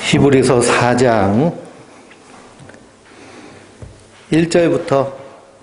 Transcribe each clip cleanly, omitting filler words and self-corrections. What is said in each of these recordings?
히브리서 4장 1절부터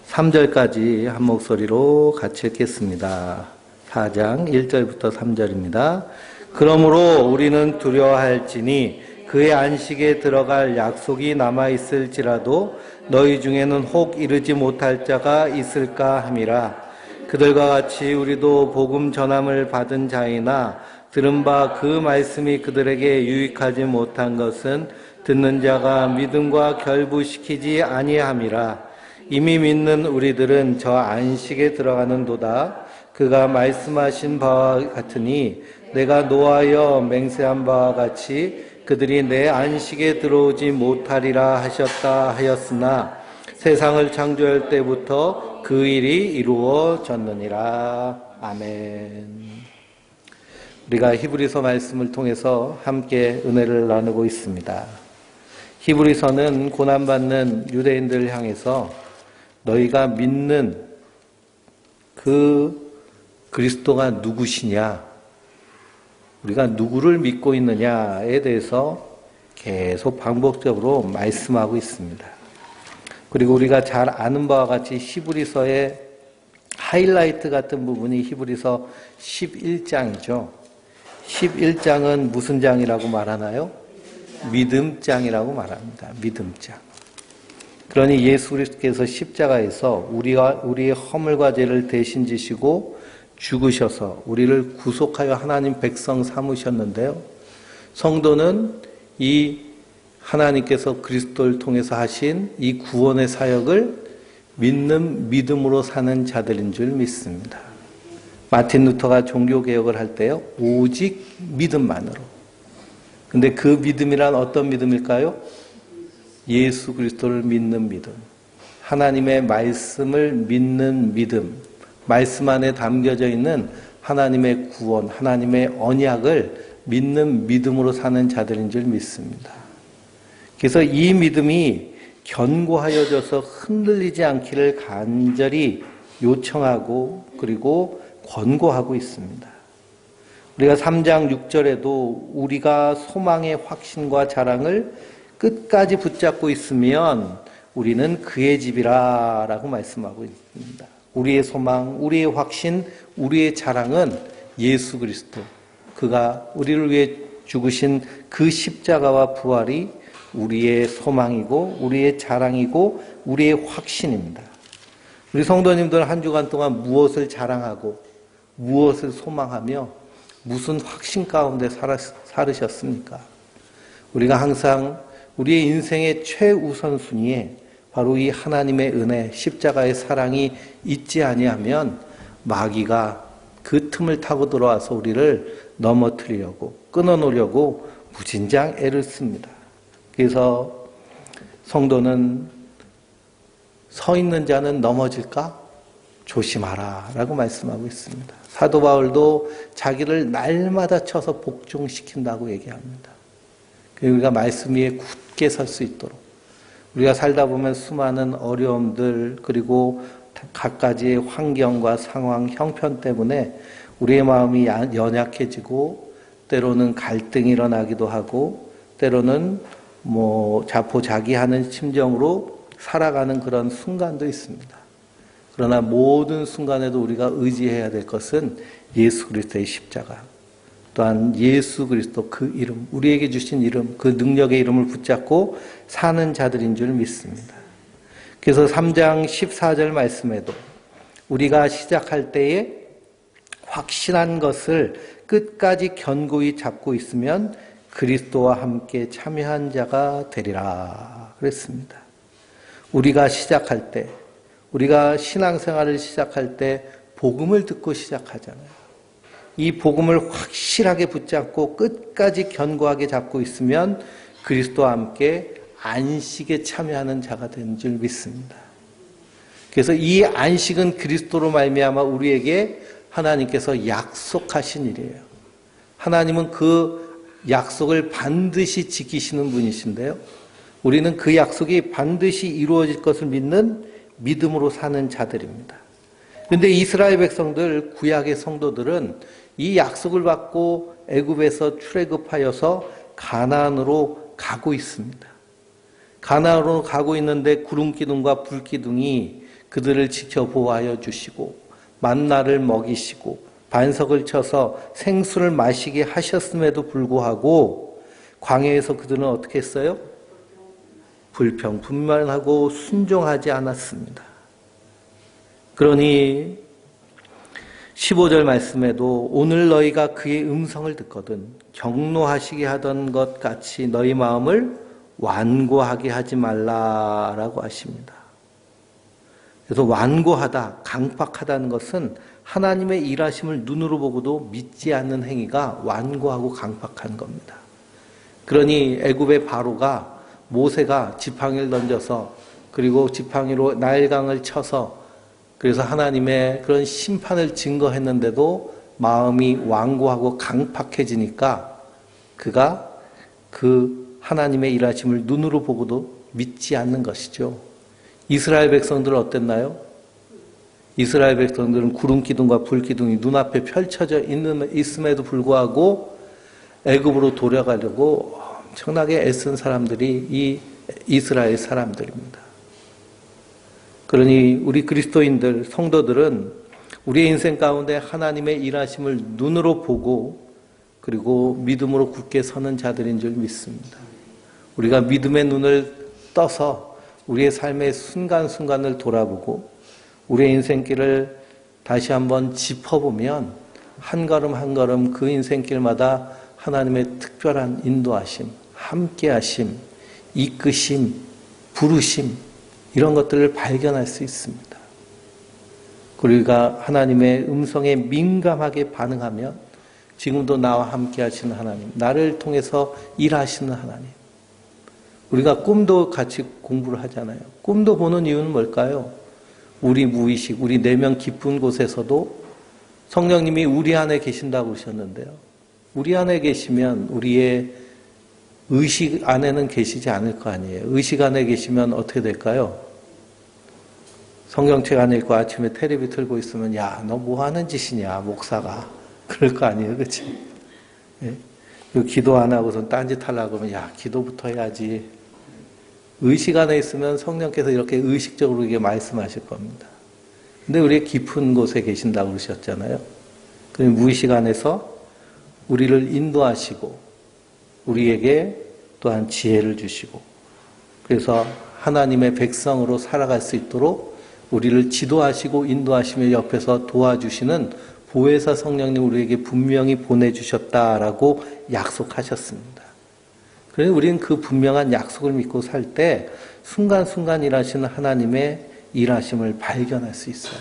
3절까지 한 목소리로 같이 읽겠습니다. 4장 1절부터 3절입니다. 그러므로 우리는 두려워할지니 그의 안식에 들어갈 약속이 남아있을지라도 너희 중에는 혹 이르지 못할 자가 있을까 함이라. 그들과 같이 우리도 복음 전함을 받은 자이나 들은 바 그 말씀이 그들에게 유익하지 못한 것은 듣는 자가 믿음과 결부시키지 아니함이라. 이미 믿는 우리들은 저 안식에 들어가는도다. 그가 말씀하신 바와 같으니 내가 노하여 맹세한 바와 같이 그들이 내 안식에 들어오지 못하리라 하셨다 하였으나 세상을 창조할 때부터 그 일이 이루어졌느니라. 아멘. 우리가 히브리서 말씀을 통해서 함께 은혜를 나누고 있습니다. 히브리서는 고난받는 유대인들을 향해서 너희가 믿는 그 그리스도가 누구시냐, 우리가 누구를 믿고 있느냐에 대해서 계속 반복적으로 말씀하고 있습니다. 그리고 우리가 잘 아는 바와 같이 히브리서의 하이라이트 같은 부분이 히브리서 11장이죠. 11장은 무슨 장이라고 말하나요? 믿음장이라고 말합니다. 믿음장. 그러니 예수 그리스도께서 십자가에서 우리의 허물과 죄를 대신 지시고 죽으셔서 우리를 구속하여 하나님 백성 삼으셨는데요. 성도는 이 하나님께서 그리스도를 통해서 하신 이 구원의 사역을 믿는 믿음으로 사는 자들인 줄 믿습니다. 마틴 루터가 종교개혁을 할 때요, 오직 믿음만으로. 근데 그 믿음이란 어떤 믿음일까요? 예수 그리스도를 믿는 믿음, 하나님의 말씀을 믿는 믿음, 말씀 안에 담겨져 있는 하나님의 구원, 하나님의 언약을 믿는 믿음으로 사는 자들인 줄 믿습니다. 그래서 이 믿음이 견고하여져서 흔들리지 않기를 간절히 요청하고 그리고 권고하고 있습니다. 우리가 3장 6절에도 우리가 소망의 확신과 자랑을 끝까지 붙잡고 있으면 우리는 그의 집이라 라고 말씀하고 있습니다. 우리의 소망, 우리의 확신, 우리의 자랑은 예수 그리스도, 그가 우리를 위해 죽으신 그 십자가와 부활이 우리의 소망이고 우리의 자랑이고 우리의 확신입니다. 우리 성도님들은 한 주간 동안 무엇을 자랑하고 무엇을 소망하며 무슨 확신 가운데 살으셨습니까? 우리가 항상 우리의 인생의 최우선순위에 바로 이 하나님의 은혜, 십자가의 사랑이 있지 아니하면 마귀가 그 틈을 타고 들어와서 우리를 넘어뜨리려고, 끊어놓으려고 무진장 애를 씁니다. 그래서 성도는 서 있는 자는 넘어질까? 조심하라 라고 말씀하고 있습니다. 사도 바울도 자기를 날마다 쳐서 복종시킨다고 얘기합니다. 우리가 말씀 위에 굳게 설 수 있도록, 우리가 살다 보면 수많은 어려움들 그리고 갖가지의 환경과 상황, 형편 때문에 우리의 마음이 연약해지고 때로는 갈등이 일어나기도 하고 때로는 자포자기하는 심정으로 살아가는 그런 순간도 있습니다. 그러나 모든 순간에도 우리가 의지해야 될 것은 예수 그리스도의 십자가, 또한 예수 그리스도 그 이름, 우리에게 주신 이름, 그 능력의 이름을 붙잡고 사는 자들인 줄 믿습니다. 그래서 3장 14절 말씀에도 우리가 시작할 때에 확실한 것을 끝까지 견고히 잡고 있으면 그리스도와 함께 참여한 자가 되리라 그랬습니다. 우리가 시작할 때, 우리가 신앙생활을 시작할 때 복음을 듣고 시작하잖아요. 이 복음을 확실하게 붙잡고 끝까지 견고하게 잡고 있으면 그리스도와 함께 안식에 참여하는 자가 된 줄 믿습니다. 그래서 이 안식은 그리스도로 말미암아 우리에게 하나님께서 약속하신 일이에요. 하나님은 그 약속을 반드시 지키시는 분이신데요. 우리는 그 약속이 반드시 이루어질 것을 믿는 믿음으로 사는 자들입니다. 그런데 이스라엘 백성들, 구약의 성도들은 이 약속을 받고 애굽에서 출애굽하여서 가나안으로 가고 있습니다. 가나안으로 가고 있는데 구름기둥과 불기둥이 그들을 지켜 보호하여 주시고 만나를 먹이시고 반석을 쳐서 생수를 마시게 하셨음에도 불구하고 광야에서 그들은 어떻게 했어요? 불평불만하고 순종하지 않았습니다. 그러니 15절 말씀에도 오늘 너희가 그의 음성을 듣거든 경노하시게 하던 것 같이 너희 마음을 완고하게 하지 말라라고 하십니다. 그래서 완고하다, 강팍하다는 것은 하나님의 일하심을 눈으로 보고도 믿지 않는 행위가 완고하고 강팍한 겁니다. 그러니 애굽의 바로가 모세가 지팡이를 던져서 그리고 지팡이로 나일강을 쳐서 그래서 하나님의 그런 심판을 증거했는데도 마음이 완고하고 강팍해지니까 그가 그 하나님의 일하심을 눈으로 보고도 믿지 않는 것이죠. 이스라엘 백성들은 어땠나요? 이스라엘 백성들은 구름기둥과 불기둥이 눈앞에 펼쳐져 있음에도 불구하고 애굽으로 돌아가려고 엄청나게 애쓴 사람들이 이 이스라엘 사람들입니다. 그러니 우리 그리스도인들, 성도들은 우리의 인생 가운데 하나님의 일하심을 눈으로 보고 그리고 믿음으로 굳게 서는 자들인 줄 믿습니다. 우리가 믿음의 눈을 떠서 우리의 삶의 순간순간을 돌아보고 우리의 인생길을 다시 한번 짚어보면 한 걸음 한 걸음 그 인생길마다 하나님의 특별한 인도하심, 함께하심, 이끄심, 부르심 이런 것들을 발견할 수 있습니다. 우리가 하나님의 음성에 민감하게 반응하면 지금도 나와 함께 하시는 하나님, 나를 통해서 일하시는 하나님. 우리가 꿈도 같이 공부를 하잖아요. 꿈도 보는 이유는 뭘까요? 우리 무의식, 우리 내면 깊은 곳에서도 성령님이 우리 안에 계신다고 그러셨는데요. 우리 안에 계시면 우리의 의식 안에는 계시지 않을 거 아니에요. 의식 안에 계시면 어떻게 될까요? 성경책 안에 있고 아침에 텔레비 틀고 있으면 야, 너 뭐 하는 짓이냐, 목사가. 그럴 거 아니에요. 그치? 예? 기도 안 하고선 딴짓 하려고 하면 야, 기도부터 해야지. 의식 안에 있으면 성령께서 이렇게 의식적으로 이게 말씀하실 겁니다. 근데 우리의 깊은 곳에 계신다고 그러셨잖아요. 그럼 무의식 안에서 우리를 인도하시고 우리에게 또한 지혜를 주시고 그래서 하나님의 백성으로 살아갈 수 있도록 우리를 지도하시고 인도하시며 옆에서 도와주시는 보혜사 성령님 우리에게 분명히 보내주셨다라고 약속하셨습니다. 그래서 우리는 그 분명한 약속을 믿고 살 때 순간순간 일하시는 하나님의 일하심을 발견할 수 있어요.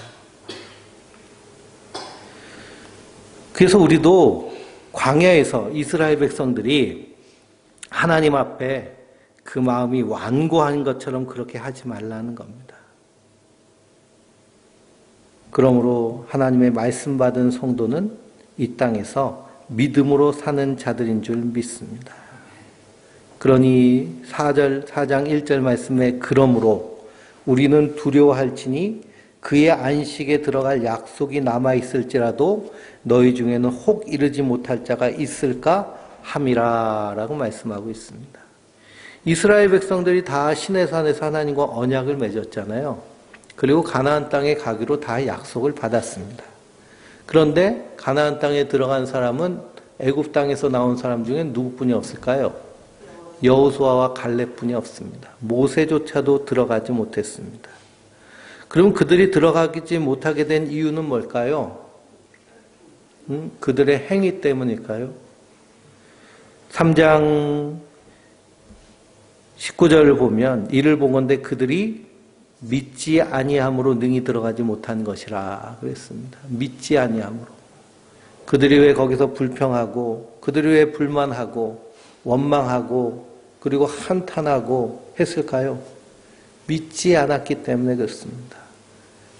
그래서 우리도 광야에서 이스라엘 백성들이 하나님 앞에 그 마음이 완고한 것처럼 그렇게 하지 말라는 겁니다. 그러므로 하나님의 말씀 받은 성도는 이 땅에서 믿음으로 사는 자들인 줄 믿습니다. 그러니 4장 1절 말씀에 그러므로 우리는 두려워할지니 그의 안식에 들어갈 약속이 남아있을지라도 너희 중에는 혹 이르지 못할 자가 있을까 함이라 라고 말씀하고 있습니다. 이스라엘 백성들이 다 시내산에서 하나님과 언약을 맺었잖아요. 그리고 가나안 땅에 가기로 다 약속을 받았습니다. 그런데 가나안 땅에 들어간 사람은 애굽 땅에서 나온 사람 중에 누구뿐이 없을까요? 여호수아와 갈렙뿐이 없습니다. 모세조차도 들어가지 못했습니다. 그럼 그들이 들어가지 못하게 된 이유는 뭘까요? 그들의 행위 때문일까요? 3장 19절을 보면 이를 보건대 그들이 믿지 아니함으로 능히 들어가지 못한 것이라 그랬습니다. 믿지 아니함으로. 그들이 왜 거기서 불평하고 그들이 왜 불만하고 원망하고 그리고 한탄하고 했을까요? 믿지 않았기 때문에 그렇습니다.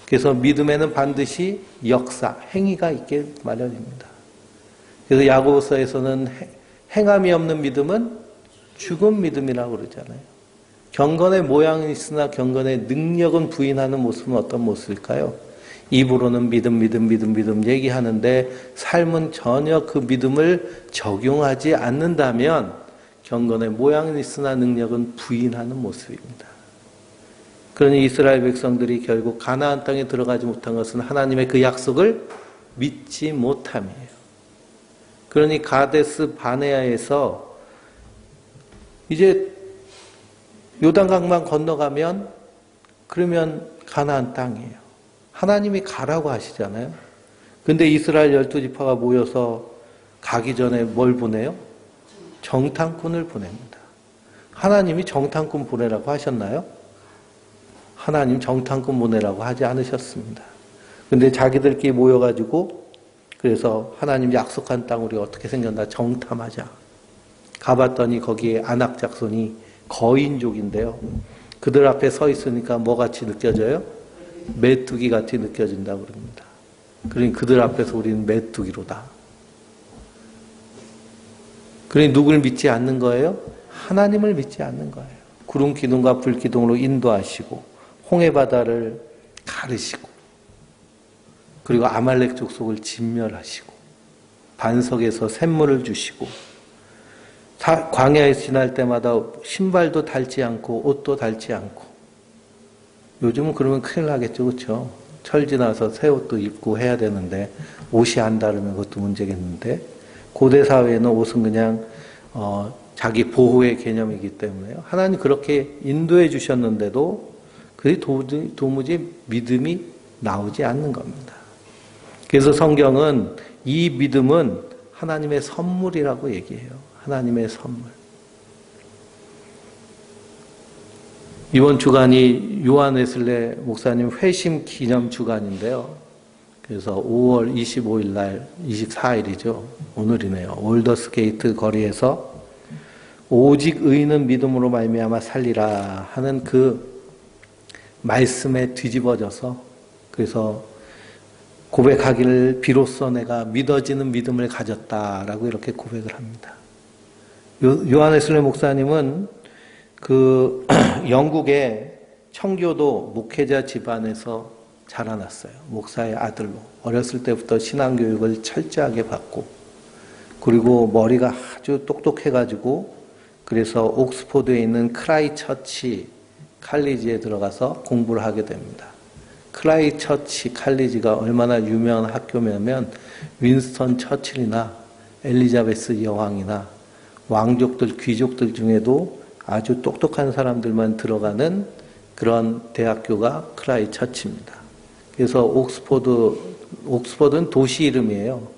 그래서 믿음에는 반드시 역사, 행위가 있게 마련입니다. 그래서 야고보서에서는 행함이 없는 믿음은 죽은 믿음이라고 그러잖아요. 경건의 모양은 있으나 경건의 능력은 부인하는 모습은 어떤 모습일까요? 입으로는 믿음 얘기하는데 삶은 전혀 그 믿음을 적용하지 않는다면 경건의 모양은 있으나 능력은 부인하는 모습입니다. 그러니 이스라엘 백성들이 결국 가나안 땅에 들어가지 못한 것은 하나님의 그 약속을 믿지 못함이에요. 그러니 가데스 바네아에서 이제 요단강만 건너가면 그러면 가나안 땅이에요. 하나님이 가라고 하시잖아요. 근데 이스라엘 12지파가 모여서 가기 전에 뭘 보내요? 정탐꾼을 보냅니다. 하나님이 정탐꾼 보내라고 하셨나요? 하나님 정탐꾼 보내라고 하지 않으셨습니다. 근데 자기들끼리 모여가지고 그래서 하나님 약속한 땅 우리가 어떻게 생겼나 정탐하자. 가봤더니 거기에 아낙 작손이 거인족인데요. 그들 앞에 서 있으니까 뭐 같이 느껴져요? 메뚜기 같이 느껴진다고 그럽니다. 그러니 그들 앞에서 우리는 메뚜기로다. 그러니 누굴 믿지 않는 거예요? 하나님을 믿지 않는 거예요. 구름 기둥과 불 기둥으로 인도하시고 홍해 바다를 가르시고 그리고 아말렉 족속을 진멸하시고 반석에서 샘물을 주시고 광야에 지날 때마다 신발도 닳지 않고 옷도 닳지 않고 요즘은 그러면 큰일 나겠죠. 그렇죠? 철 지나서 새 옷도 입고 해야 되는데 옷이 안 닳으면 그것도 문제겠는데 고대 사회에는 옷은 그냥 자기 보호의 개념이기 때문에요. 하나님 그렇게 인도해 주셨는데도 그게 도무지 믿음이 나오지 않는 겁니다. 그래서 성경은 이 믿음은 하나님의 선물이라고 얘기해요. 하나님의 선물. 이번 주간이 요한 웨슬레 목사님 회심 기념 주간인데요. 그래서 5월 25일 날 24일이죠. 오늘이네요. 올더스 게이트 거리에서 오직 의인은 믿음으로 말미암아 살리라 하는 그 말씀에 뒤집어져서 그래서 고백하기를 비로소 내가 믿어지는 믿음을 가졌다라고 이렇게 고백을 합니다. 요한 웨슬레 목사님은 그 영국의 청교도 목회자 집안에서 자라났어요. 목사의 아들로. 어렸을 때부터 신앙교육을 철저하게 받고 그리고 머리가 아주 똑똑해가지고 그래서 옥스포드에 있는 크라이처치 칼리지에 들어가서 공부를 하게 됩니다. 크라이처치 칼리지가 얼마나 유명한 학교냐면 윈스턴 처칠이나 엘리자베스 여왕이나 왕족들, 귀족들 중에도 아주 똑똑한 사람들만 들어가는 그런 대학교가 크라이처치입니다. 그래서 옥스포드는 도시 이름이에요.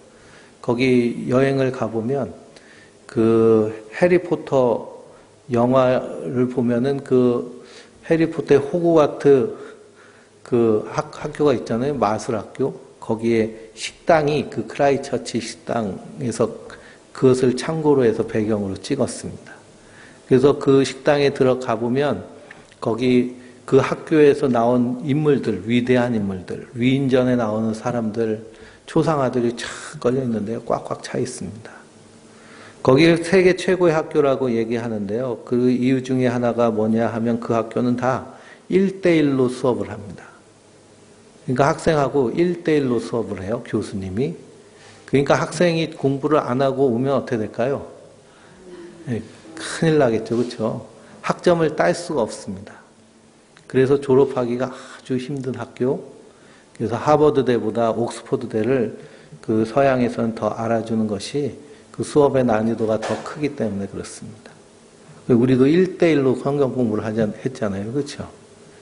거기 여행을 가보면 그 해리포터 영화를 보면은 그 해리포터의 호그와트 그 학교가 있잖아요. 마술 학교. 거기에 식당이 그 크라이처치 식당에서 그것을 참고로 해서 배경으로 찍었습니다. 그래서 그 식당에 들어가 보면 거기 그 학교에서 나온 인물들, 위대한 인물들, 위인전에 나오는 사람들, 초상화들이 쫙 걸려 있는데요. 꽉꽉 차 있습니다. 거기 세계 최고의 학교라고 얘기하는데요. 그 이유 중에 하나가 뭐냐 하면 그 학교는 다 1대1로 수업을 합니다. 그러니까 학생하고 1대1로 수업을 해요. 교수님이. 그러니까 학생이 공부를 안 하고 오면 어떻게 될까요? 네, 큰일 나겠죠. 그렇죠? 학점을 딸 수가 없습니다. 그래서 졸업하기가 아주 힘든 학교. 그래서 하버드대보다 옥스포드대를 그 서양에서는 더 알아주는 것이 그 수업의 난이도가 더 크기 때문에 그렇습니다. 우리도 1대1로 성경 공부를 했잖아요. 그렇죠?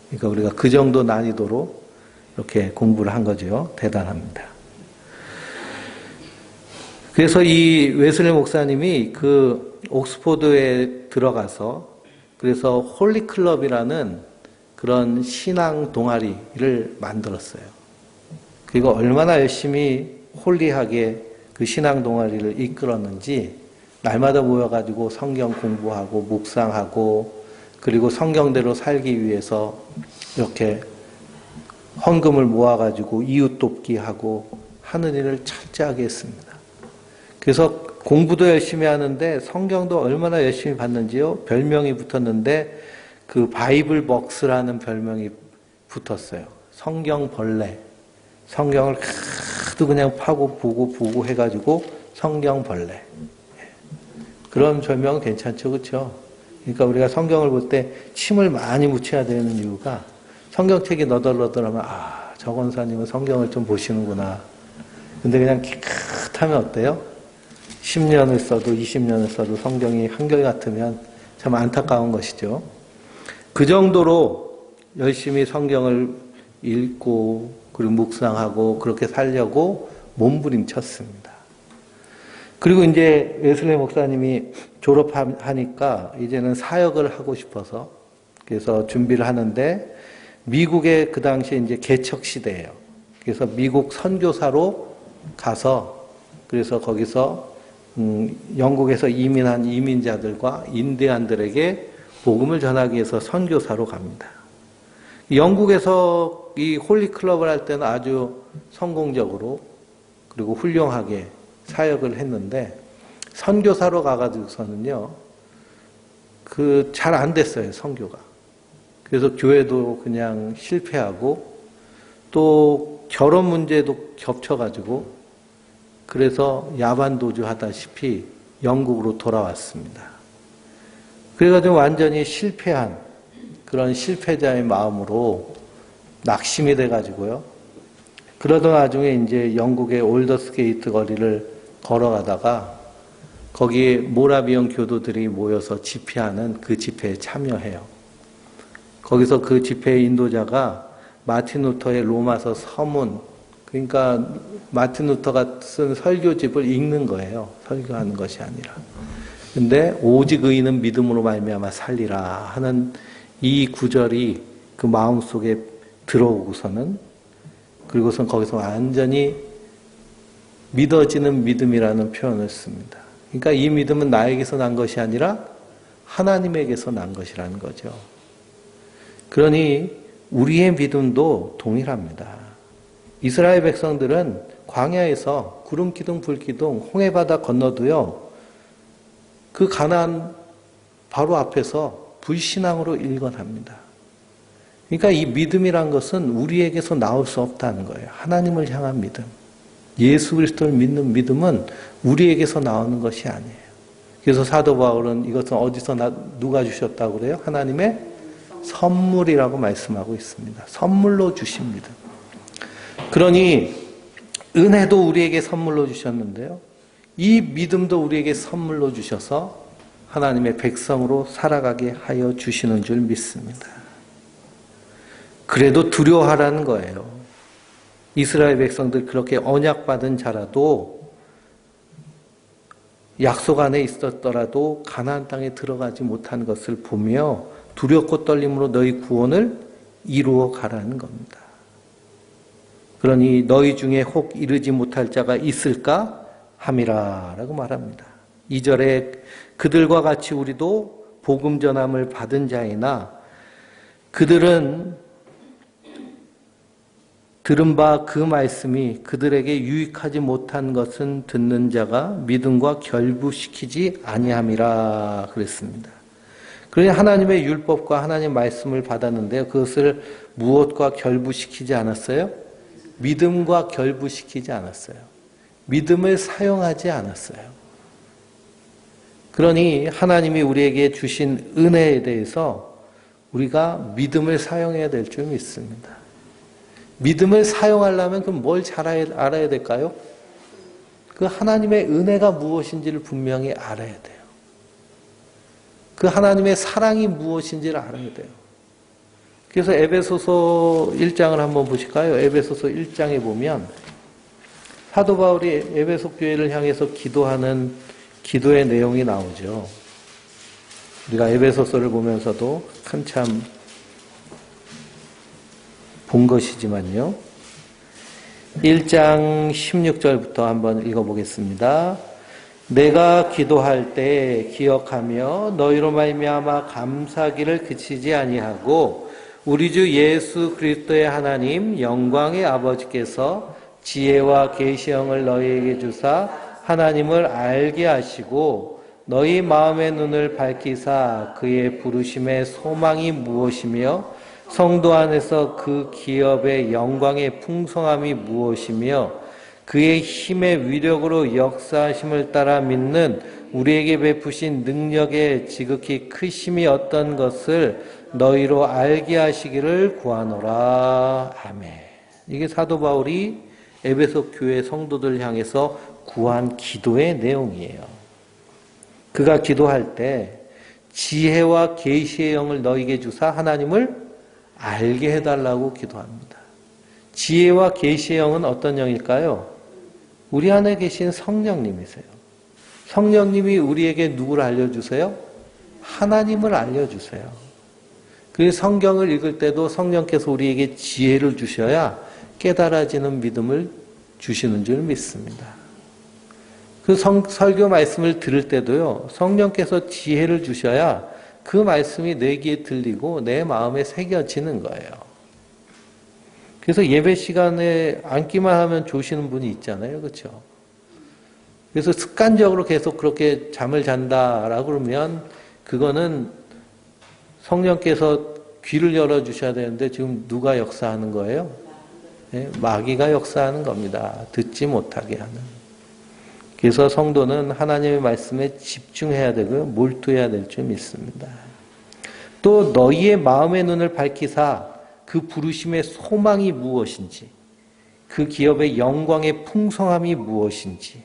그러니까 우리가 그 정도 난이도로 이렇게 공부를 한 거죠. 대단합니다. 그래서 이 웨슬리 목사님이 그 옥스포드에 들어가서 그래서 홀리클럽이라는 그런 신앙 동아리를 만들었어요. 그리고 얼마나 열심히 홀리하게 그 신앙 동아리를 이끌었는지 날마다 모여가지고 성경 공부하고 묵상하고 그리고 성경대로 살기 위해서 이렇게 헌금을 모아가지고 이웃 돕기 하고 하는 일을 철저하게 했습니다. 그래서 공부도 열심히 하는데 성경도 얼마나 열심히 봤는지요. 별명이 붙었는데 그 바이블 벅스라는 별명이 붙었어요. 성경 벌레. 성경을 하도 그냥 파고 보고 해가지고 성경 벌레. 그런 별명 괜찮죠, 그렇죠? 그러니까 우리가 성경을 볼 때 침을 많이 묻혀야 되는 이유가 성경책이 너덜너덜하면 저 권사님은 성경을 좀 보시는구나. 근데 그냥 깨끗하면 어때요? 10년을 써도 20년을 써도 성경이 한결같으면 참 안타까운 것이죠. 그 정도로 열심히 성경을 읽고 그리고 묵상하고 그렇게 살려고 몸부림쳤습니다. 그리고 이제 웨슬리 목사님이 졸업하니까 이제는 사역을 하고 싶어서 그래서 준비를 하는데 미국의 그 당시에 이제 개척 시대예요. 그래서 미국 선교사로 가서 그래서 거기서 영국에서 이민한 이민자들과 인디안들에게 복음을 전하기 위해서 선교사로 갑니다. 영국에서 이 홀리 클럽을 할 때는 아주 성공적으로 그리고 훌륭하게 사역을 했는데 선교사로 가가지고서는요, 잘 안 됐어요, 선교가. 그래서 교회도 그냥 실패하고 또 결혼 문제도 겹쳐가지고 그래서 야반도주 하다시피 영국으로 돌아왔습니다. 그래가지고 완전히 실패한 그런 실패자의 마음으로 낙심이 돼가지고요. 그러던 와중에 이제 영국의 올더스게이트 거리를 걸어가다가 거기에 모라비언 교도들이 모여서 집회하는 그 집회에 참여해요. 거기서 그 집회의 인도자가 마틴 루터의 로마서 서문, 그러니까 마틴 루터가 쓴 설교집을 읽는 거예요. 설교하는 것이 아니라. 근데 오직 의인은 믿음으로 말미암아 살리라 하는 이 구절이 그 마음속에 들어오고서는 그리고선 거기서 완전히 믿어지는 믿음이라는 표현을 씁니다. 그러니까 이 믿음은 나에게서 난 것이 아니라 하나님에게서 난 것이라는 거죠. 그러니 우리의 믿음도 동일합니다. 이스라엘 백성들은 광야에서 구름 기둥 불 기둥 홍해 바다 건너도요. 그 가나안 바로 앞에서 불신앙으로 일관합니다. 그러니까 이 믿음이란 것은 우리에게서 나올 수 없다는 거예요. 하나님을 향한 믿음. 예수 그리스도를 믿는 믿음은 우리에게서 나오는 것이 아니에요. 그래서 사도 바울은 이것은 어디서 누가 주셨다고 그래요? 하나님의 선물이라고 말씀하고 있습니다. 선물로 주신 믿음. 그러니 은혜도 우리에게 선물로 주셨는데요. 이 믿음도 우리에게 선물로 주셔서 하나님의 백성으로 살아가게 하여 주시는 줄 믿습니다. 그래도 두려워하라는 거예요. 이스라엘 백성들 그렇게 언약받은 자라도 약속 안에 있었더라도 가나안 땅에 들어가지 못한 것을 보며 두렵고 떨림으로 너희 구원을 이루어 가라는 겁니다. 그러니 너희 중에 혹 이르지 못할 자가 있을까 함이라 라고 말합니다. 2절에 그들과 같이 우리도 복음 전함을 받은 자이나 그들은 들은 바 그 말씀이 그들에게 유익하지 못한 것은 듣는 자가 믿음과 결부시키지 아니함이라 그랬습니다. 그러니 하나님의 율법과 하나님의 말씀을 받았는데요. 그것을 무엇과 결부시키지 않았어요? 믿음과 결부시키지 않았어요. 믿음을 사용하지 않았어요. 그러니 하나님이 우리에게 주신 은혜에 대해서 우리가 믿음을 사용해야 될 줄 믿습니다. 믿음을 사용하려면 그럼 뭘 잘 알아야 될까요? 그 하나님의 은혜가 무엇인지를 분명히 알아야 돼요. 그 하나님의 사랑이 무엇인지를 알아야 돼요. 그래서 에베소서 1장을 한번 보실까요? 에베소서 1장에 보면 사도 바울이 에베소 교회를 향해서 기도하는 기도의 내용이 나오죠. 우리가 에베소서를 보면서도 한참 본 것이지만요. 1장 16절부터 한번 읽어보겠습니다. 내가 기도할 때 기억하며 너희로 말미암아 감사하기를 그치지 아니하고 우리 주 예수 그리스도의 하나님 영광의 아버지께서 지혜와 계시형을 너희에게 주사 하나님을 알게 하시고 너희 마음의 눈을 밝히사 그의 부르심의 소망이 무엇이며 성도 안에서 그 기업의 영광의 풍성함이 무엇이며 그의 힘의 위력으로 역사하심을 따라 믿는 우리에게 베푸신 능력의 지극히 크심이 어떤 것을 너희로 알게 하시기를 구하노라. 아멘. 이게 사도 바울이 에베소 교회 성도들 향해서 구한 기도의 내용이에요. 그가 기도할 때 지혜와 계시의 영을 너희에게 주사 하나님을 알게 해달라고 기도합니다. 지혜와 계시의 영은 어떤 영일까요? 우리 안에 계신 성령님이세요. 성령님이 우리에게 누구를 알려주세요? 하나님을 알려주세요. 그 성경을 읽을 때도 성령께서 우리에게 지혜를 주셔야 깨달아지는 믿음을 주시는 줄 믿습니다. 그 설교 말씀을 들을 때도요, 성령께서 지혜를 주셔야 그 말씀이 내 귀에 들리고 내 마음에 새겨지는 거예요. 그래서 예배 시간에 앉기만 하면 좋으시는 분이 있잖아요. 그렇죠? 그래서 습관적으로 계속 그렇게 잠을 잔다라고 그러면 그거는 성령께서 귀를 열어주셔야 되는데 지금 누가 역사하는 거예요? 네, 마귀가 역사하는 겁니다. 듣지 못하게 하는. 그래서 성도는 하나님의 말씀에 집중해야 되고요. 몰두해야 될 줄 믿습니다. 또 너희의 마음의 눈을 밝히사 그 부르심의 소망이 무엇인지, 그 기업의 영광의 풍성함이 무엇인지,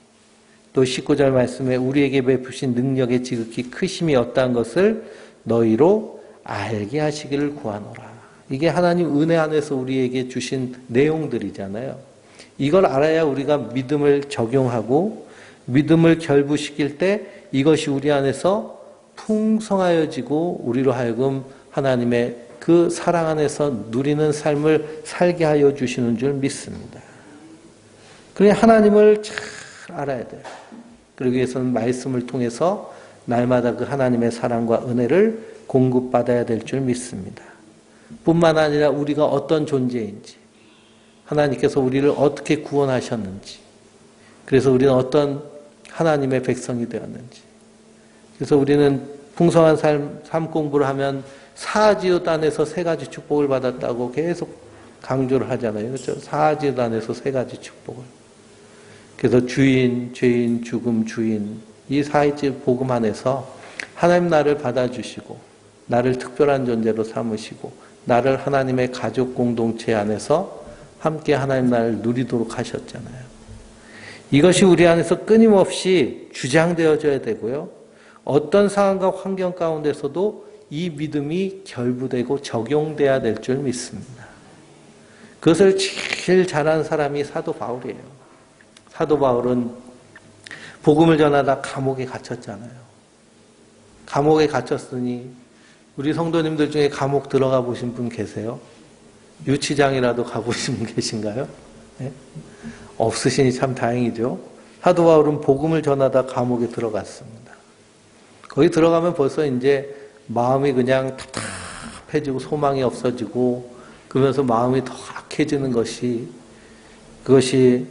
또 19절 말씀에 우리에게 베푸신 능력의 지극히 크심이 어떠한 것을 너희로 알게 하시기를 구하노라. 이게 하나님 은혜 안에서 우리에게 주신 내용들이잖아요. 이걸 알아야 우리가 믿음을 적용하고 믿음을 결부시킬 때 이것이 우리 안에서 풍성하여지고 우리로 하여금 하나님의 그 사랑 안에서 누리는 삶을 살게 하여 주시는 줄 믿습니다. 그래 하나님을 잘 알아야 돼요. 그러기 위해서는 말씀을 통해서 날마다 그 하나님의 사랑과 은혜를 공급받아야 될 줄 믿습니다. 뿐만 아니라 우리가 어떤 존재인지, 하나님께서 우리를 어떻게 구원하셨는지, 그래서 우리는 어떤 하나님의 백성이 되었는지, 그래서 우리는 풍성한 삶 공부를 하면 사지옷 안에서 세 가지 축복을 받았다고 계속 강조를 하잖아요. 그렇죠? 사지옷 안에서 세 가지 축복을. 그래서 주인, 죄인, 죽음, 주인, 이 사이지 복음 안에서 하나님 나를 받아주시고 나를 특별한 존재로 삼으시고 나를 하나님의 가족 공동체 안에서 함께 하나님 나를 누리도록 하셨잖아요. 이것이 우리 안에서 끊임없이 주장되어져야 되고요. 어떤 상황과 환경 가운데서도 이 믿음이 결부되고 적용돼야 될 줄 믿습니다. 그것을 제일 잘하는 사람이 사도 바울이에요. 사도 바울은 복음을 전하다 감옥에 갇혔잖아요. 감옥에 갇혔으니 우리 성도님들 중에 감옥 들어가 보신 분 계세요? 유치장이라도 가보신 분 계신가요? 네? 없으시니 참 다행이죠. 사도 바울은 복음을 전하다 감옥에 들어갔습니다. 거기 들어가면 벌써 이제 마음이 그냥 답답해지고 소망이 없어지고 그러면서 마음이 더 악해지는 그것이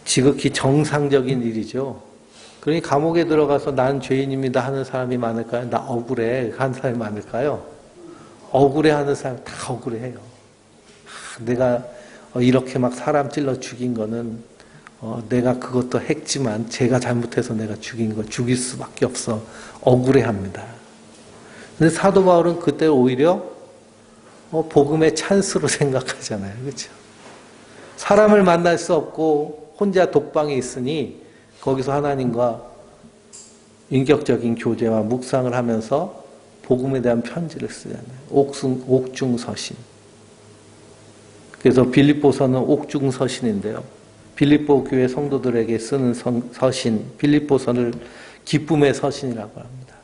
지극히 정상적인 일이죠. 그러니 감옥에 들어가서 난 죄인입니다 하는 사람이 많을까요? 나 억울해 하는 사람이 많을까요? 억울해하는 사람 다 억울해해요. 내가 이렇게 막 사람 찔러 죽인 거는 내가 그것도 했지만 제가 잘못해서 내가 죽인 거 죽일 수밖에 없어. 억울해합니다. 근데 사도 바울은 그때 오히려 복음의 찬스로 생각하잖아요. 그렇죠? 사람을 만날 수 없고 혼자 독방에 있으니 거기서 하나님과 인격적인 교제와 묵상을 하면서 복음에 대한 편지를 쓰잖아요. 옥중서신. 그래서 빌립보서는 옥중서신인데요. 빌립보 교회 성도들에게 쓰는 서신, 빌립보서를 기쁨의 서신이라고 합니다.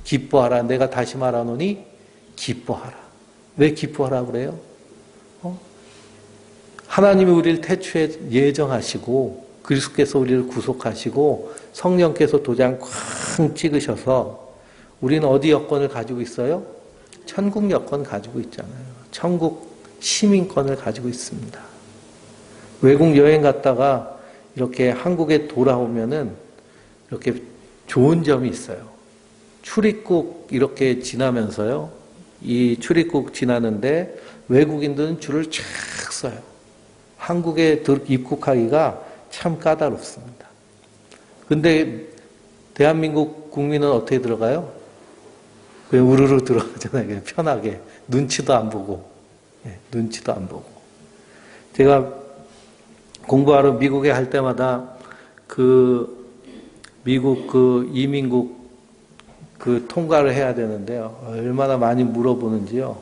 기뻐하라. 내가 다시 말하노니 기뻐하라. 왜 기뻐하라 그래요? 하나님이 우리를 태초에 예정하시고 그리스도께서 우리를 구속하시고 성령께서 도장 쾅 찍으셔서 우리는 어디 여권을 가지고 있어요? 천국 여권 가지고 있잖아요. 천국 시민권을 가지고 있습니다. 외국 여행 갔다가 이렇게 한국에 돌아오면은 이렇게 좋은 점이 있어요. 출입국 이렇게 지나면서요. 이 출입국 지나는데 외국인들은 줄을 쫙 서요. 한국에 입국하기가 참 까다롭습니다. 근데 대한민국 국민은 어떻게 들어가요? 그냥 우르르 들어가잖아요. 그냥 편하게. 눈치도 안 보고. 눈치도 안 보고. 제가 공부하러 미국에 갈 때마다 미국 이민국 통과를 해야 되는데요. 얼마나 많이 물어보는지요.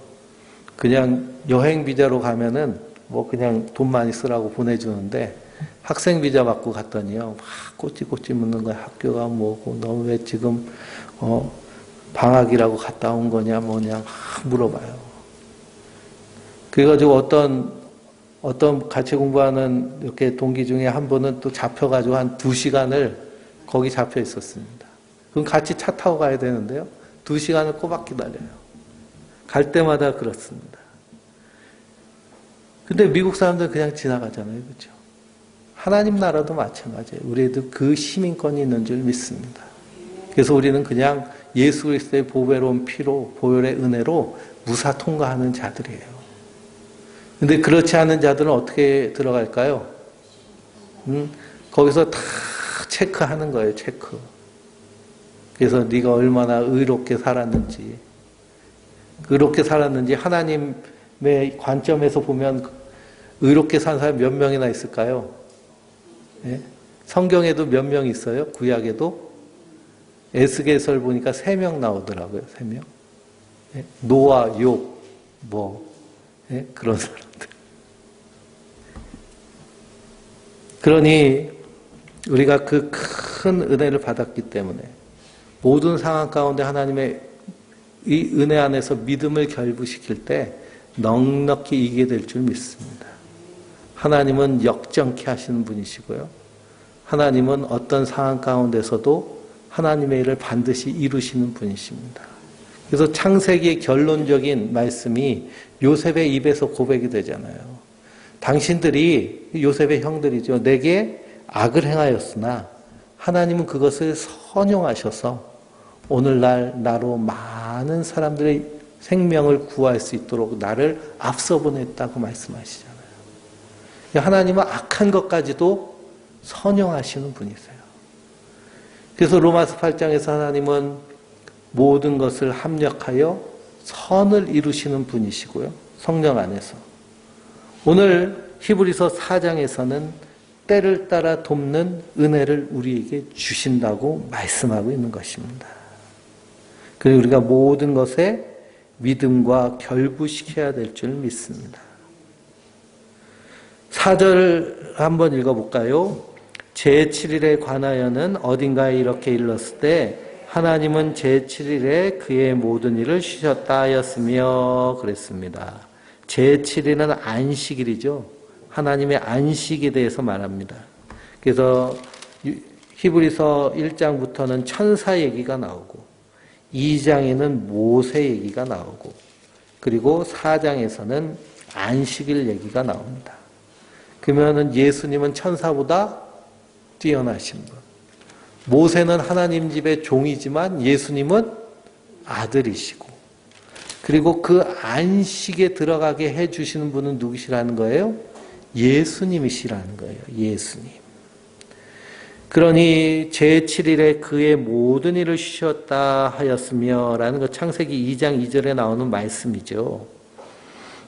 그냥 여행 비자로 가면은 뭐 그냥 돈 많이 쓰라고 보내주는데 학생 비자 받고 갔더니요. 막 꼬치꼬치 묻는 거야. 학교가 뭐고, 너 왜 지금, 방학이라고 갔다 온 거냐, 뭐냐, 막 물어봐요. 그래가지고 어떤 같이 공부하는 이렇게 동기 중에 한 분은 또 잡혀가지고 한 2시간을 거기 잡혀 있었습니다. 그럼 같이 차 타고 가야 되는데요. 2시간을 꼬박 기다려요. 갈 때마다 그렇습니다. 근데 미국 사람들은 그냥 지나가잖아요. 그렇죠? 하나님 나라도 마찬가지예요. 우리도 그 시민권이 있는 줄 믿습니다. 그래서 우리는 그냥 예수 그리스도의 보배로운 피로, 보혈의 은혜로 무사 통과하는 자들이에요. 근데 그렇지 않은 자들은 어떻게 들어갈까요? 거기서 다 체크하는 거예요. 체크. 그래서 네가 얼마나 의롭게 살았는지, 하나님의 관점에서 보면 의롭게 산 사람이 몇 명이나 있을까요? 예? 성경에도 몇 명 있어요? 구약에도? 에스겔서를 보니까 3명 나오더라고요. 3명. 예? 노아, 욥, 예? 그런 사람들. 그러니 우리가 그 큰 은혜를 받았기 때문에 모든 상황 가운데 하나님의 이 은혜 안에서 믿음을 결부시킬 때 넉넉히 이기게 될 줄 믿습니다. 하나님은 역정케 하시는 분이시고요. 하나님은 어떤 상황 가운데서도 하나님의 일을 반드시 이루시는 분이십니다. 그래서 창세기의 결론적인 말씀이 요셉의 입에서 고백이 되잖아요. 당신들이, 요셉의 형들이죠. 내게 악을 행하였으나 하나님은 그것을 선용하셔서 오늘날 나로 많은 사람들의 생명을 구할 수 있도록 나를 앞서 보냈다고 말씀하시잖아요. 하나님은 악한 것까지도 선용하시는 분이세요. 그래서 로마서 8장에서 하나님은 모든 것을 합력하여 선을 이루시는 분이시고요. 성령 안에서. 오늘 히브리서 4장에서는 때를 따라 돕는 은혜를 우리에게 주신다고 말씀하고 있는 것입니다. 그리고 우리가 모든 것에 믿음과 결부시켜야 될 줄 믿습니다. 4절 한번 읽어볼까요? 제7일에 관하여는 어딘가에 이렇게 일렀을 때 하나님은 제7일에 그의 모든 일을 쉬셨다 하였으며 그랬습니다. 제7일은 안식일이죠. 하나님의 안식에 대해서 말합니다. 그래서 히브리서 1장부터는 천사 얘기가 나오고 2장에는 모세 얘기가 나오고 그리고 4장에서는 안식일 얘기가 나옵니다. 그러면은 예수님은 천사보다 뛰어나신 분. 모세는 하나님 집의 종이지만 예수님은 아들이시고 그리고 그 안식에 들어가게 해주시는 분은 누구시라는 거예요? 예수님이시라는 거예요. 예수님. 그러니 제7일에 그의 모든 일을 쉬셨다 하였으며 라는 거 창세기 2장 2절에 나오는 말씀이죠.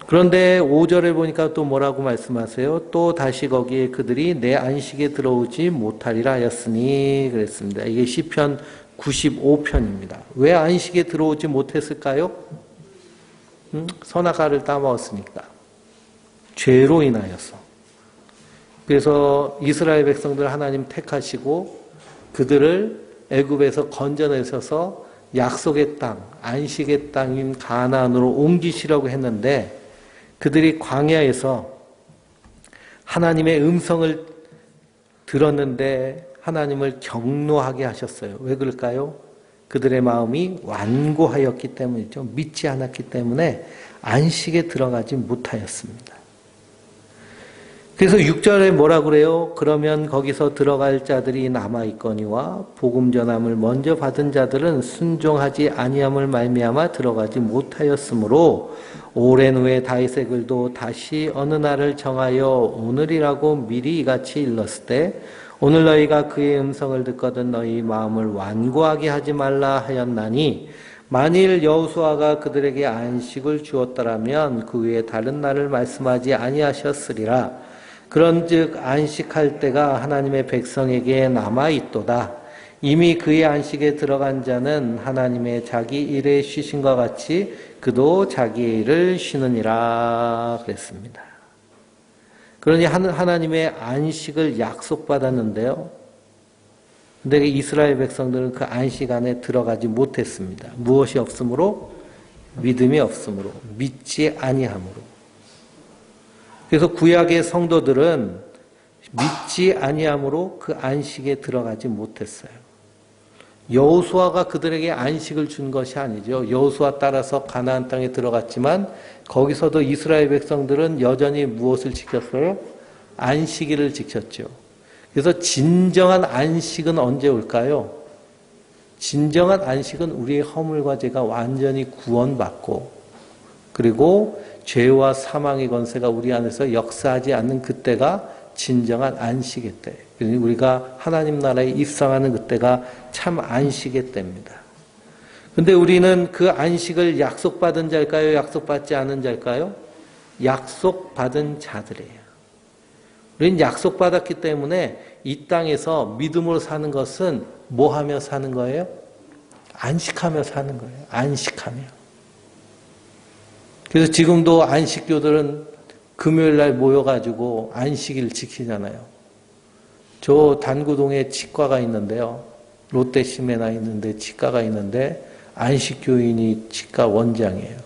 그런데 5절에 보니까 또 뭐라고 말씀하세요? 또 다시 거기에 그들이 내 안식에 들어오지 못하리라 하였으니 그랬습니다. 이게 시편 95편입니다. 왜 안식에 들어오지 못했을까요? 선악과를 따먹었으니까. 죄로 인하여서. 그래서 이스라엘 백성들 하나님 택하시고 그들을 애굽에서 건져내셔서 약속의 땅, 안식의 땅인 가나안으로 옮기시려고 했는데 그들이 광야에서 하나님의 음성을 들었는데 하나님을 경노하게 하셨어요. 왜 그럴까요? 그들의 마음이 완고하였기 때문이죠. 믿지 않았기 때문에 안식에 들어가지 못하였습니다. 그래서 6절에 뭐라 그래요? 그러면 거기서 들어갈 자들이 남아있거니와 복음 전함을 먼저 받은 자들은 순종하지 아니함을 말미암아 들어가지 못하였으므로 오랜 후에 다윗의 글도 다시 어느 날을 정하여 오늘이라고 미리 이같이 일렀을 때 오늘 너희가 그의 음성을 듣거든 너희 마음을 완고하게 하지 말라 하였나니 만일 여호수아가 그들에게 안식을 주었더라면 그 외에 다른 날을 말씀하지 아니하셨으리라. 그런즉 안식할 때가 하나님의 백성에게 남아있도다. 이미 그의 안식에 들어간 자는 하나님의 자기 일에 쉬신과 같이 그도 자기의 일을 쉬느니라 그랬습니다. 그러니 하나님의 안식을 약속받았는데요. 근데 이스라엘 백성들은 그 안식 안에 들어가지 못했습니다. 무엇이 없으므로? 믿음이 없으므로, 믿지 아니함으로. 그래서 구약의 성도들은 믿지 아니함으로 그 안식에 들어가지 못했어요. 여호수아가 그들에게 안식을 준 것이 아니죠. 여호수아 따라서 가나안 땅에 들어갔지만 거기서도 이스라엘 백성들은 여전히 무엇을 지켰어요? 안식일을 지켰죠. 그래서 진정한 안식은 언제 올까요? 진정한 안식은 우리의 허물과 죄가 완전히 구원받고 그리고 죄와 사망의 권세가 우리 안에서 역사하지 않는 그때가 진정한 안식의 때. 우리가 하나님 나라에 입성하는 그때가 참 안식의 때입니다. 근데 우리는 그 안식을 약속받은 자일까요? 약속받지 않은 자일까요? 약속받은 자들이에요. 우리는 약속받았기 때문에 이 땅에서 믿음으로 사는 것은 뭐 하며 사는 거예요? 안식하며 사는 거예요. 안식하며. 그래서 지금도 안식교들은 금요일 날 모여가지고 안식일 지키잖아요. 저 단구동에 치과가 있는데요. 롯데시내나 있는데 치과가 있는데 안식교인이 치과 원장이에요.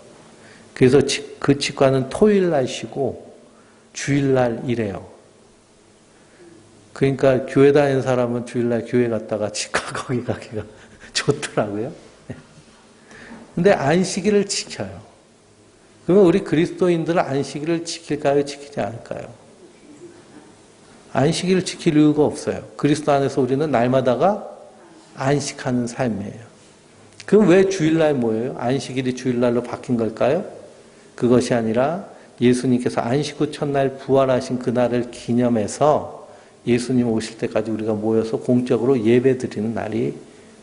그래서 그 치과는 토요일 날 쉬고 주일 날 일해요. 그러니까 교회 다니는 사람은 주일 날 교회 갔다가 치과 거기 가기가 좋더라고요. 근데 안식일을 지켜요. 그러면 우리 그리스도인들은 안식일을 지킬까요? 지키지 않을까요? 안식일을 지킬 이유가 없어요. 그리스도 안에서 우리는 날마다가 안식하는 삶이에요. 그럼 왜 주일날 모여요? 안식일이 주일날로 바뀐 걸까요? 그것이 아니라 예수님께서 안식 후 첫날 부활하신 그날을 기념해서 예수님 오실 때까지 우리가 모여서 공적으로 예배 드리는 날이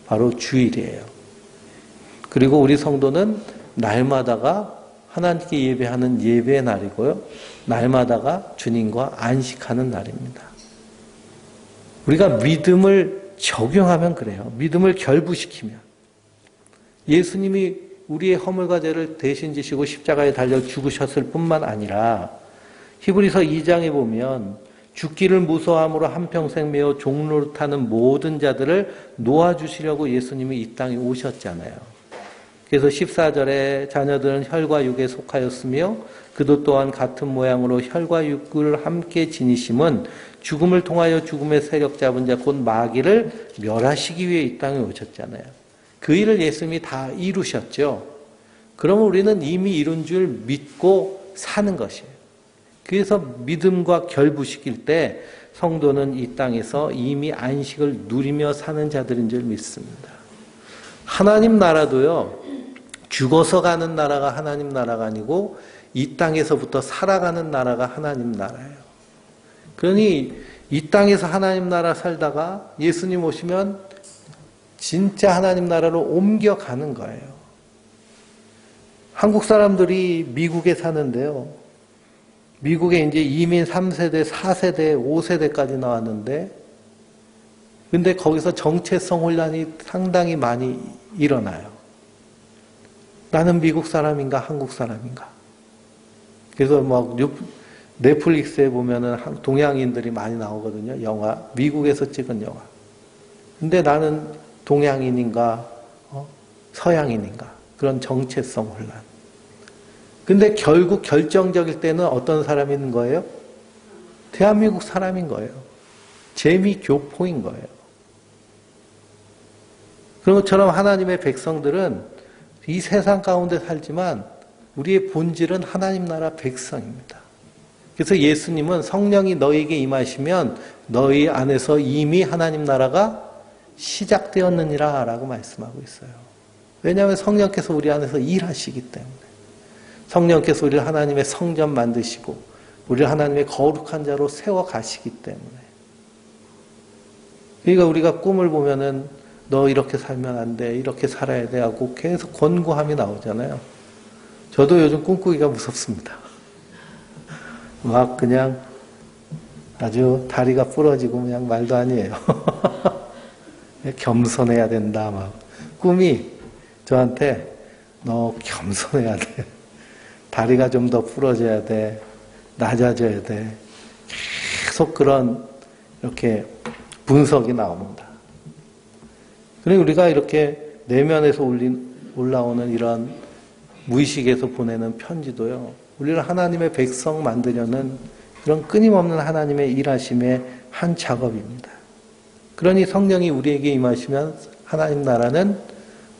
바로 주일이에요. 그리고 우리 성도는 날마다가 하나님께 예배하는 예배의 날이고요. 날마다가 주님과 안식하는 날입니다. 우리가 믿음을 적용하면 그래요. 믿음을 결부시키면. 예수님이 우리의 허물과 죄를 대신 지시고 십자가에 달려 죽으셨을 뿐만 아니라 히브리서 2장에 보면 죽기를 무서워함으로 한평생 매어 종노릇하는 모든 자들을 놓아주시려고 예수님이 이 땅에 오셨잖아요. 그래서 14절에 자녀들은 혈과 육에 속하였으며 그도 또한 같은 모양으로 혈과 육을 함께 지니심은 죽음을 통하여 죽음의 세력 잡은 자 곧 마귀를 멸하시기 위해 이 땅에 오셨잖아요. 그 일을 예수님이 다 이루셨죠. 그러면 우리는 이미 이룬 줄 믿고 사는 것이에요. 그래서 믿음과 결부시킬 때 성도는 이 땅에서 이미 안식을 누리며 사는 자들인 줄 믿습니다. 하나님 나라도요. 죽어서 가는 나라가 하나님 나라가 아니고 이 땅에서부터 살아가는 나라가 하나님 나라예요. 그러니 이 땅에서 하나님 나라 살다가 예수님 오시면 진짜 하나님 나라로 옮겨가는 거예요. 한국 사람들이 미국에 사는데요. 미국에 이제 이민 3세대, 4세대, 5세대까지 나왔는데 근데 거기서 정체성 혼란이 상당히 많이 일어나요. 나는 미국 사람인가 한국 사람인가. 그래서 막 넷플릭스에 보면은 동양인들이 많이 나오거든요. 영화. 미국에서 찍은 영화. 근데 나는 동양인인가 서양인인가. 그런 정체성 혼란. 근데 결국 결정적일 때는 어떤 사람이 있는 거예요? 대한민국 사람인 거예요. 재미교포인 거예요. 그런 것처럼 하나님의 백성들은 이 세상 가운데 살지만 우리의 본질은 하나님 나라 백성입니다. 그래서 예수님은 성령이 너희에게 임하시면 너희 안에서 이미 하나님 나라가 시작되었느니라 라고 말씀하고 있어요. 왜냐하면 성령께서 우리 안에서 일하시기 때문에. 성령께서 우리를 하나님의 성전 만드시고 우리를 하나님의 거룩한 자로 세워가시기 때문에. 그러니까 우리가 꿈을 보면은 너 이렇게 살면 안 돼, 이렇게 살아야 돼 하고 계속 권고함이 나오잖아요. 저도 요즘 꿈꾸기가 무섭습니다. 막 그냥 아주 다리가 부러지고 그냥 말도 아니에요. 겸손해야 된다 막. 꿈이 저한테 너 겸손해야 돼. 다리가 좀 더 부러져야 돼. 낮아져야 돼. 계속 그런 이렇게 분석이 나옵니다. 그리고 우리가 이렇게 내면에서 올라오는 이런 무의식에서 보내는 편지도요. 우리를 하나님의 백성 만들려는 그런 끊임없는 하나님의 일하심의 한 작업입니다. 그러니 성령이 우리에게 임하시면 하나님 나라는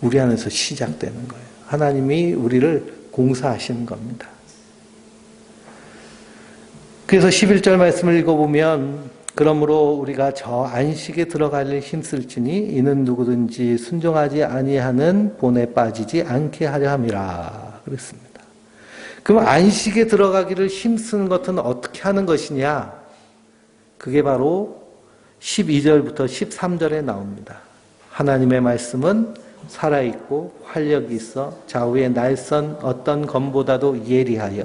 우리 안에서 시작되는 거예요. 하나님이 우리를 공사하시는 겁니다. 그래서 11절 말씀을 읽어보면 그러므로 우리가 저 안식에 들어가려 힘쓸지니 이는 누구든지 순종하지 아니하는 본에 빠지지 않게 하려 함이라 그랬습니다. 그럼 안식에 들어가기를 힘쓰는 것은 어떻게 하는 것이냐? 그게 바로 12절부터 13절에 나옵니다. 하나님의 말씀은 살아있고 활력이 있어 좌우의 날선 어떤 검보다도 예리하여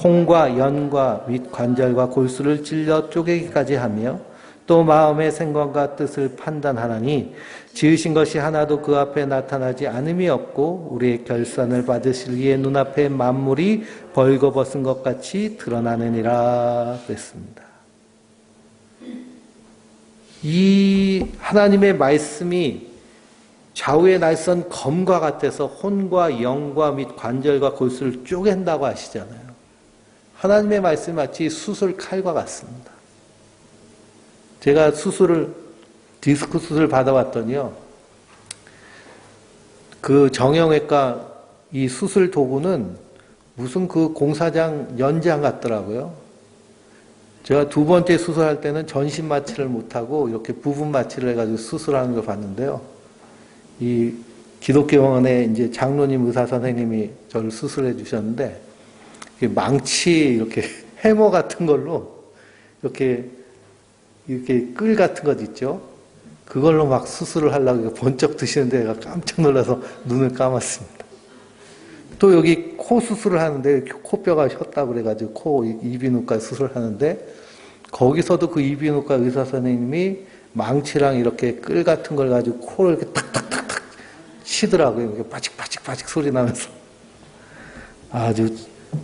홍과 연과 윗 관절과 골수를 찔러 쪼개기까지 하며 또 마음의 생각과 뜻을 판단하나니 지으신 것이 하나도 그 앞에 나타나지 않음이 없고 우리의 결산을 받으실 이의 눈앞에 만물이 벌거벗은 것 같이 드러나느니라 그랬습니다. 이 하나님의 말씀이 좌우의 날선 검과 같아서 혼과 영과 및 관절과 골수를 쪼갠다고 하시잖아요. 하나님의 말씀이 마치 수술 칼과 같습니다. 제가 디스크 수술 받아봤더니요. 그 정형외과 이 수술 도구는 무슨 그 공사장 연장 같더라고요. 제가 두 번째 수술할 때는 전신 마취를 못하고 이렇게 부분 마취를 해가지고 수술하는 걸 봤는데요. 이 기독교원의 이제 장로님 의사 선생님이 저를 수술해 주셨는데 망치 이렇게 해머 같은 걸로 이렇게 끌 같은 것 있죠. 그걸로 막 수술을 하려고 번쩍 드시는데 제가 깜짝 놀라서 눈을 감았습니다. 또 여기 코 수술을 하는데 코뼈가 휘었다고 그래가지고 코 이비인후과 수술을 하는데 거기서도 그 이비인후과 의사 선생님이 망치랑 이렇게 끌 같은 걸 가지고 코를 이렇게 탁탁탁탁 치더라고요. 이렇게 빠직빠직빠직 소리 나면서 아주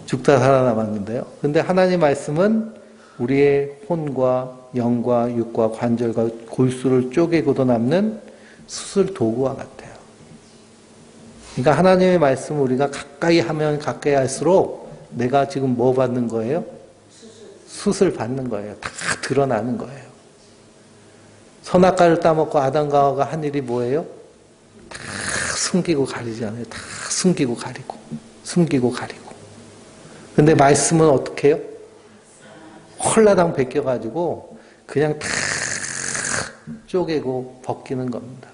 죽다 살아남았는데요. 근데 하나님 말씀은 우리의 혼과 영과 육과 관절과 골수를 쪼개고도 남는 수술 도구와 같아요. 그러니까 하나님의 말씀을 우리가 가까이 하면 가까이 할수록 내가 지금 뭐 받는 거예요? 수술 받는 거예요. 다 드러나는 거예요. 선악과를 따먹고 아담과 하와가 한 일이 뭐예요? 다 숨기고 가리잖아요. 다 숨기고 가리고 숨기고 가리고. 근데 말씀은 어떻게 해요? 홀라당 벗겨가지고 그냥 다 쪼개고 벗기는 겁니다.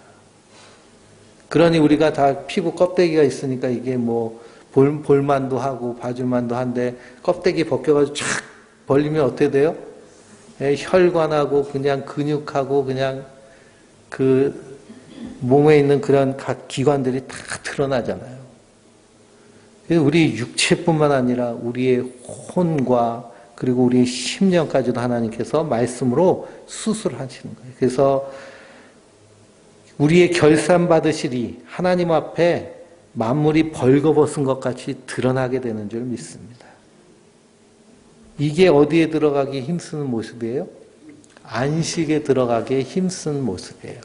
그러니 우리가 다 피부 껍데기가 있으니까 이게 뭐 볼만도 하고 봐줄만도 한데 껍데기 벗겨가지고 쫙 벌리면 어떻게 돼요? 혈관하고 그냥 근육하고 그냥 그 몸에 있는 그런 각 기관들이 다 드러나잖아요. 우리 육체뿐만 아니라 우리의 혼과 그리고 우리의 심령까지도 하나님께서 말씀으로 수술하시는 거예요. 그래서 우리의 결산받으시리 하나님 앞에 만물이 벌거벗은 것 같이 드러나게 되는 줄 믿습니다. 이게 어디에 들어가기 힘쓰는 모습이에요? 안식에 들어가기에 힘쓰는 모습이에요.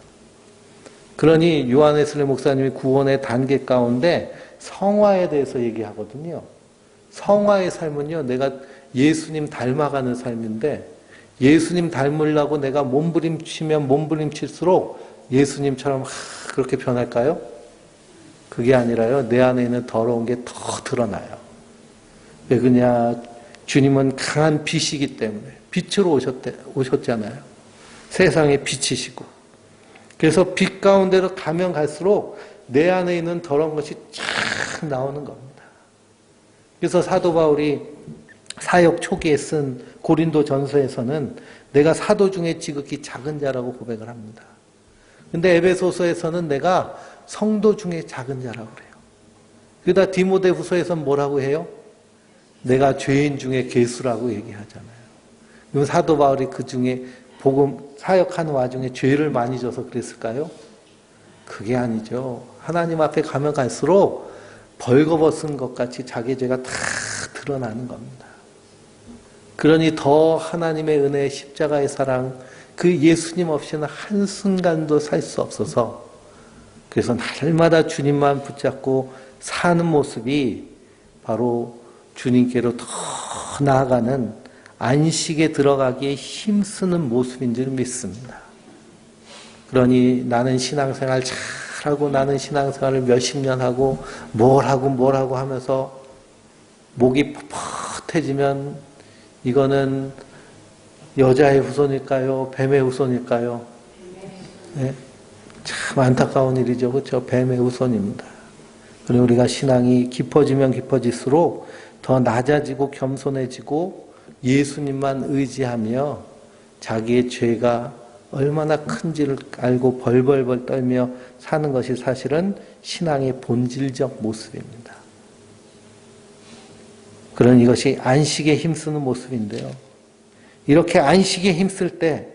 그러니 요한웨슬리 목사님이 구원의 단계 가운데 성화에 대해서 얘기하거든요. 성화의 삶은요, 내가 예수님 닮아가는 삶인데 예수님 닮으려고 내가 몸부림치면 몸부림칠수록 예수님처럼 그렇게 변할까요? 그게 아니라요. 내 안에 있는 더러운 게 더 드러나요. 왜 그러냐? 주님은 강한 빛이기 때문에 빛으로 오셨잖아요. 세상의 빛이시고. 그래서 빛 가운데로 가면 갈수록 내 안에 있는 더러운 것이 쫙 나오는 겁니다. 그래서 사도 바울이 사역 초기에 쓴 고린도 전서에서는 내가 사도 중에 지극히 작은 자라고 고백을 합니다. 근데 에베소서에서는 내가 성도 중에 작은 자라고 그래요. 그러다 디모데후서에서는 뭐라고 해요? 내가 죄인 중에 괴수라고 얘기하잖아요. 그럼 사도 바울이 그 중에 복음 사역하는 와중에 죄를 많이 져서 그랬을까요? 그게 아니죠. 하나님 앞에 가면 갈수록 벌거벗은 것 같이 자기 죄가 다 드러나는 겁니다. 그러니 더 하나님의 은혜, 십자가의 사랑, 그 예수님 없이는 한순간도 살 수 없어서 그래서 날마다 주님만 붙잡고 사는 모습이 바로 주님께로 더 나아가는 안식에 들어가기에 힘쓰는 모습인 줄 믿습니다. 그러니 나는 신앙생활 잘하고 나는 신앙생활을 몇십 년 하고 뭘 하고 하면서 목이 뻣뻣해지면 이거는 여자의 후손일까요? 뱀의 후손일까요? 네? 참 안타까운 일이죠. 그렇죠? 뱀의 후손입니다. 그리고 우리가 신앙이 깊어지면 깊어질수록 더 낮아지고 겸손해지고 예수님만 의지하며 자기의 죄가 얼마나 큰지를 알고 벌벌벌 떨며 사는 것이 사실은 신앙의 본질적 모습입니다. 그런 이것이 안식에 힘쓰는 모습인데요. 이렇게 안식에 힘쓸 때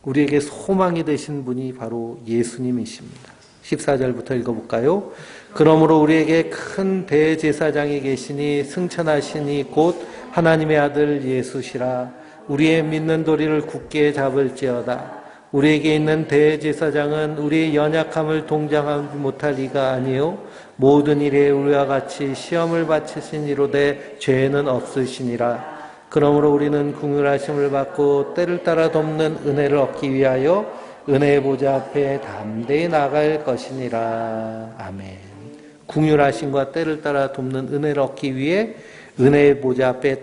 우리에게 소망이 되신 분이 바로 예수님이십니다. 14절부터 읽어볼까요? 그러므로 우리에게 큰 대제사장이 계시니 승천하시니 곧 하나님의 아들 예수시라. 우리의 믿는 도리를 굳게 잡을지어다. 우리에게 있는 대제사장은 우리의 연약함을 동정하지 못할 이가 아니요 모든 일에 우리와 같이 시험을 받으신 이로되 죄는 없으시니라. 그러므로 우리는 긍휼하심을 받고 때를 따라 돕는 은혜를 얻기 위하여 은혜의 보좌 앞에 담대히 나갈 것이니라. 아멘. 긍휼하심과 때를 따라 돕는 은혜를 얻기 위해 은혜의 보좌 앞에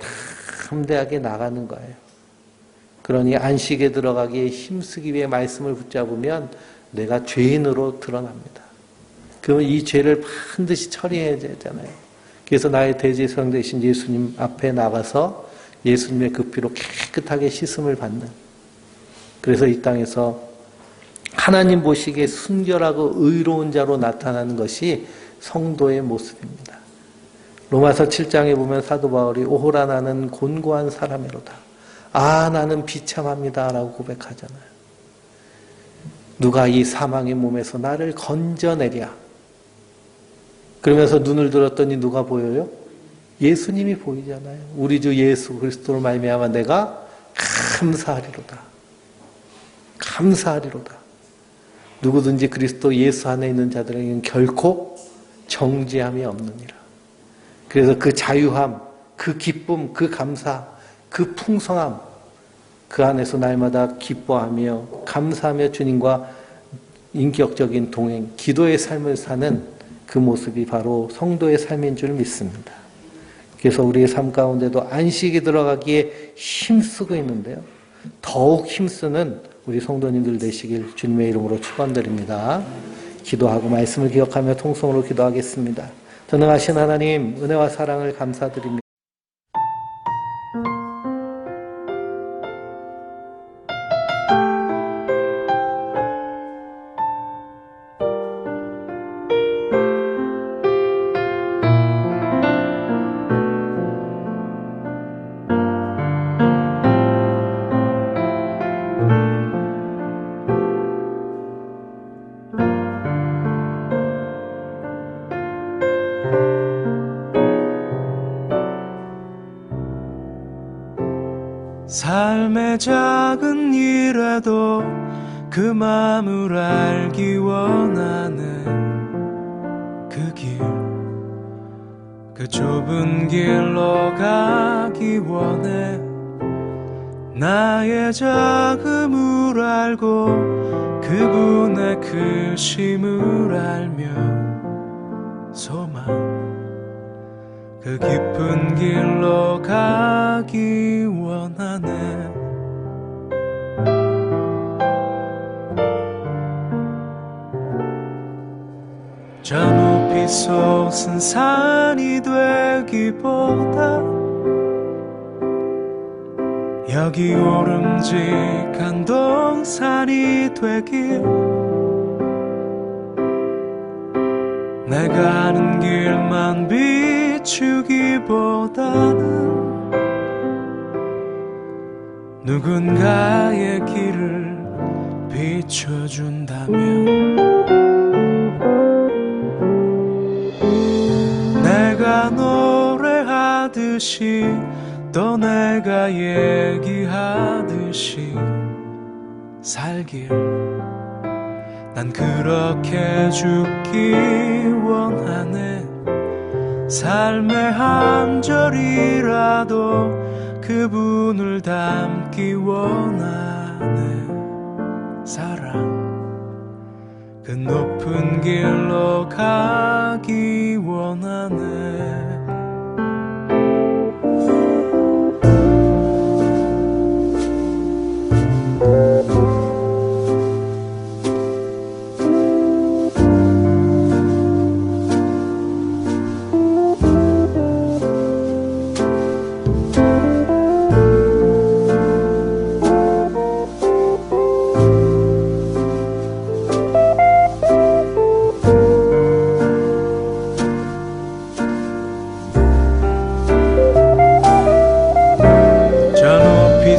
담대하게 나가는 거예요. 그러니 안식에 들어가기에 힘쓰기 위해 말씀을 붙잡으면 내가 죄인으로 드러납니다. 그러면 이 죄를 반드시 처리해야 되잖아요. 그래서 나의 대제사장 되신 예수님 앞에 나가서 예수님의 그 피로 깨끗하게 씻음을 받는, 그래서 이 땅에서 하나님 보시기에 순결하고 의로운 자로 나타나는 것이 성도의 모습입니다. 로마서 7장에 보면 사도 바울이 오호라 나는 곤고한 사람이로다. 아 나는 비참합니다 라고 고백하잖아요. 누가 이 사망의 몸에서 나를 건져내랴. 그러면서 눈을 들었더니 누가 보여요? 예수님이 보이잖아요. 우리 주 예수 그리스도로 말미암아 내가 감사하리로다. 감사하리로다. 누구든지 그리스도 예수 안에 있는 자들에게는 결코 정죄함이 없느니라. 그래서 그 자유함, 그 기쁨, 그 감사, 그 풍성함, 그 안에서 날마다 기뻐하며 감사하며 주님과 인격적인 동행, 기도의 삶을 사는 그 모습이 바로 성도의 삶인 줄 믿습니다. 그래서 우리의 삶 가운데도 안식이 들어가기에 힘쓰고 있는데요. 더욱 힘쓰는 우리 성도님들 되시길 주님의 이름으로 축원드립니다. 기도하고 말씀을 기억하며 통성으로 기도하겠습니다. 전능하신 하나님, 은혜와 사랑을 감사드립니다. 삶의 작은 일에도 그 마음을 알기 원하는 그 길, 그 좁은 길로 가기 원해. 나의 작음을 알고 그분의 크심을 알며 소망, 그 그 깊은 길로 가기 원하네. 저 높이 솟은 산이 되기보다 여기 오름직한 동산이 되길, 내가 아는 길만 비추기보다는 누군가의 길을 비춰준다면, 내가 노래하듯이 또 내가 얘기하듯이 살길, 난 그렇게 죽기 원하네. 삶의 한 절이라도 그분을 닮기 원하네. 사랑, 그 높은 길로 가기 원하네.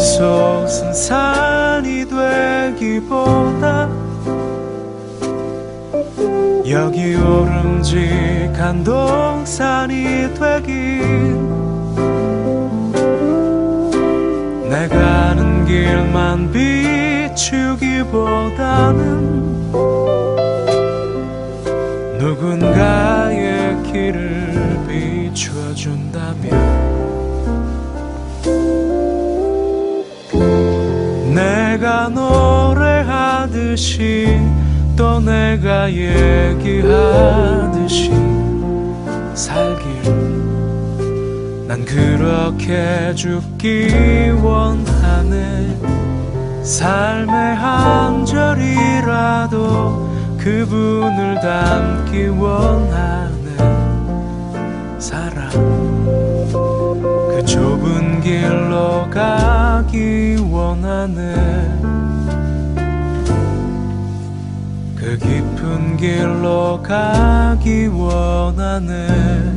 솟은 산이 되기보다 여기 오름직한 동산이 되길, 내가 아는 길만 비추기보다는 누군가의 길을 비춰준다면, 내가 노래하듯이 또 내가 얘기하듯이 살길, 난 그렇게 죽기 원하네. 삶의 한 절이라도 그분을 닮기 원하네. 사랑, 그 좁은 길로 가기 원하네. 그 깊은 길로 가기 원하네.